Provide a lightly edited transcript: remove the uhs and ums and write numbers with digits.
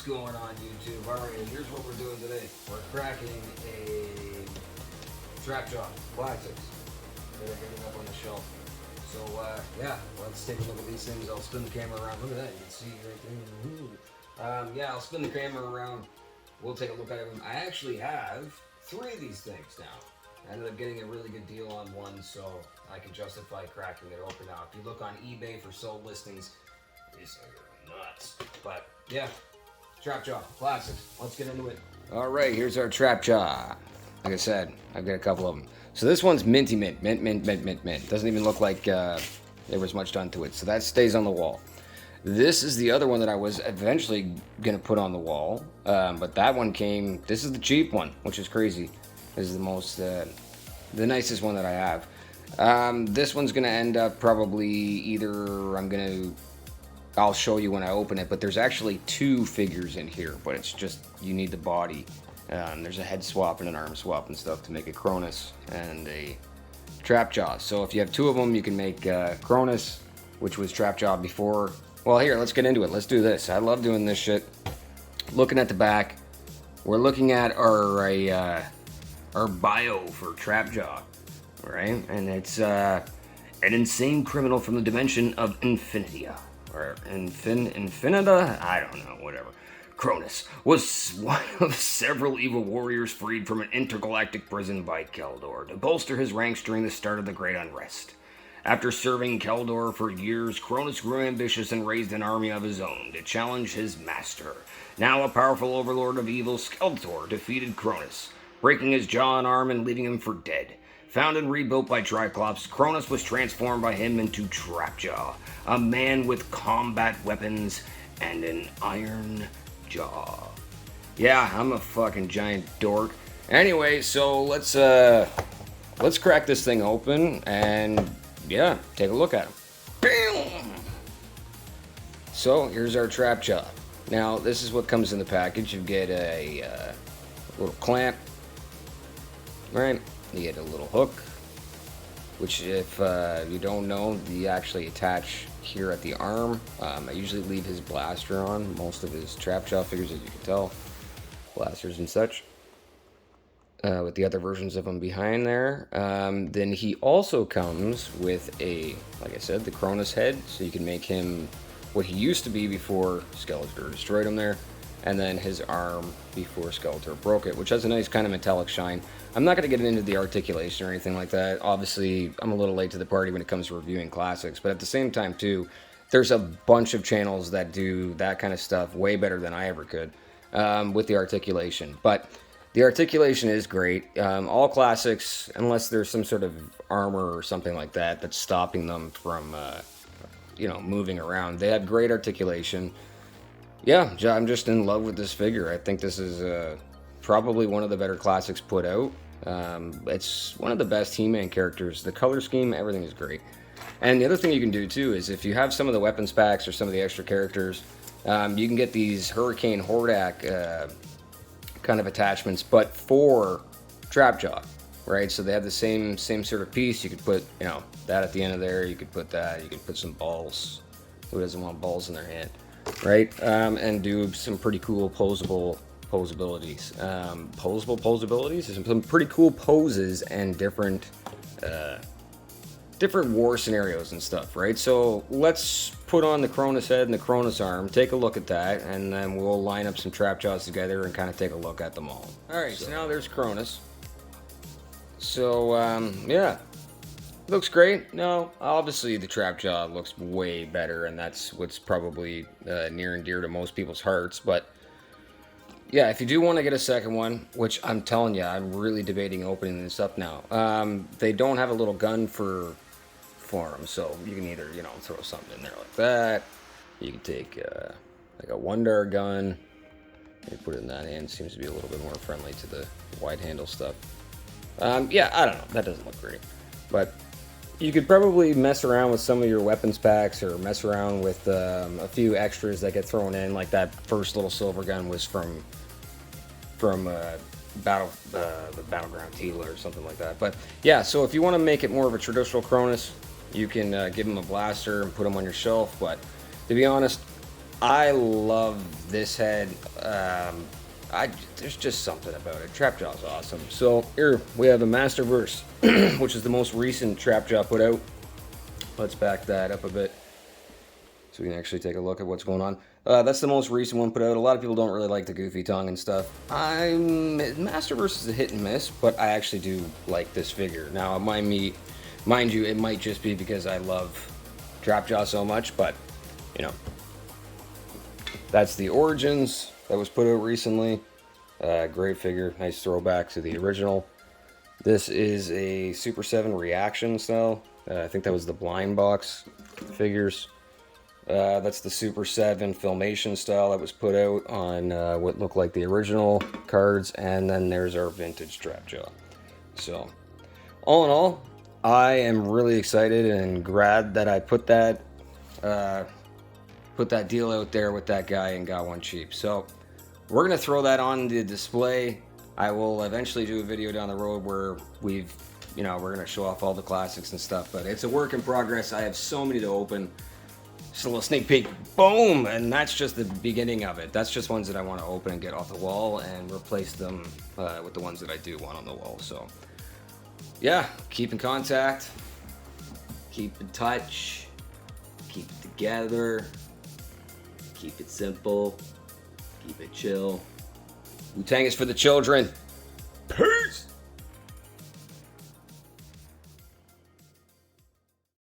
Going on YouTube? Alright, here's what we're doing today. We're cracking a Trapjaw Classics that are getting up on the shelf. So yeah, let's take a look at these things. I'll spin the camera around. Look at that, you can see right there. Yeah, I'll spin the camera around. We'll take a look at them. I actually have 3 of these things now. I ended up getting a really good deal on one, so I can justify cracking it open now. If you look on eBay for sold listings, these are nuts. But yeah, Trapjaw Classics. Let's get into it. All right, here's our Trapjaw. Like I said, I've got a couple of them. So this one's minty mint. Mint. Doesn't even look like there was much done to it. So that stays on the wall. This is the other one that I was eventually going to put on the wall. But that one came, this is the cheap one, which is crazy. This is the most, the nicest one that I have. This one's going to end up probably either I'll show you when I open it, but there's actually 2 figures in here, but it's just, you need the body. There's a head swap and an arm swap and stuff to make a Cronus and a Trapjaw. So if you have 2 of them, you can make Cronus, which was Trapjaw before. Well, here, let's get into it. Let's do this. I love doing this shit. Looking at the back, we're looking at our bio for Trapjaw, right? And it's an insane criminal from the dimension of Infinitia. Or Infinita? I don't know, whatever. Cronus was one of several evil warriors freed from an intergalactic prison by Keldor to bolster his ranks during the start of the Great Unrest. After serving Keldor for years, Cronus grew ambitious and raised an army of his own to challenge his master. Now a powerful overlord of evil, Skeletor, defeated Cronus, breaking his jaw and arm and leaving him for dead. Found and rebuilt by Triclops, Cronus was transformed by him into Trapjaw, a man with combat weapons and an iron jaw. Yeah, I'm a fucking giant dork. Anyway, so let's crack this thing open and yeah, take a look at him. Bam! So here's our Trapjaw. Now this is what comes in the package. You get a little clamp, right? You get a little hook, which if you don't know, you actually attach here at the arm. I usually leave his blaster on most of his Trapjaw figures, as you can tell, blasters and such, with the other versions of him behind there. Then he also comes with like I said, the Cronus head, so you can make him what he used to be before Skeletor destroyed him there, and then his arm before Skeletor broke it, which has a nice kind of metallic shine. I'm not going to get into the articulation or anything like that. Obviously, I'm a little late to the party when it comes to reviewing classics, but at the same time, too, there's a bunch of channels that do that kind of stuff way better than I ever could with the articulation. But the articulation is great. All classics, unless there's some sort of armor or something like that that's stopping them from, moving around, they have great articulation. Yeah, I'm just in love with this figure. I think this is probably one of the better classics put out. It's one of the best He-Man characters. The color scheme, everything is great. And the other thing you can do too is if you have some of the weapons packs or some of the extra characters, you can get these Hurricane Hordak kind of attachments, but for Trapjaw, right? So they have the same sort of piece. You could put, that at the end of there. You could put that. You could put some balls. Who doesn't want balls in their hand, right? And do some pretty cool posabilities. Some pretty cool poses and different war scenarios and stuff, right? So let's put on the Cronus head and the Cronus arm, take a look at that, and then we'll line up some Trapjaws together and kind of take a look at them all. Alright, so now there's Cronus. So, yeah. Looks great. No, obviously the Trapjaw looks way better, and that's what's probably near and dear to most people's hearts. But yeah, if you do want to get a second one, which I'm telling you, I'm really debating opening this up now. They don't have a little gun for them, so you can either, you know, throw something in there like that. You can take like a 1-dar gun. You put it in that hand. Seems to be a little bit more friendly to the wide handle stuff. Yeah, I don't know. That doesn't look great, but you could probably mess around with some of your weapons packs, or mess around with a few extras that get thrown in, like that first little silver gun was from the Battleground Tila or something like that. But yeah, so if you want to make it more of a traditional Cronus, you can give them a blaster and put them on your shelf. But to be honest, I love this head. There's just something about it. Trapjaw's awesome. So here we have a Masterverse, which is the most recent Trapjaw put out. Let's back that up a bit so we can actually take a look at what's going on. That's the most recent one put out. A lot of people don't really like the goofy tongue and stuff. Masterverse is a hit and miss, but I actually do like this figure. Now, mind you, it might just be because I love Trapjaw so much, but you know, that's the Origins that was put out recently. Great figure, nice throwback to the original. This is a Super 7 reaction style. I think that was the blind box figures. That's the Super 7 filmation style that was put out on what looked like the original cards, and then there's our vintage Trapjaw. So, all in all, I am really excited and glad that I put that deal out there with that guy and got one cheap. So, we're gonna throw that on the display. I will eventually do a video down the road where we're gonna show off all the classics and stuff, but it's a work in progress. I have so many to open. Just a little sneak peek, boom, and that's just the beginning of it. That's just ones that I want to open and get off the wall and replace them with the ones that I do want on the wall. So yeah, keep in contact, keep in touch, keep it together, keep it simple, keep it chill. Wu-Tang is for the children.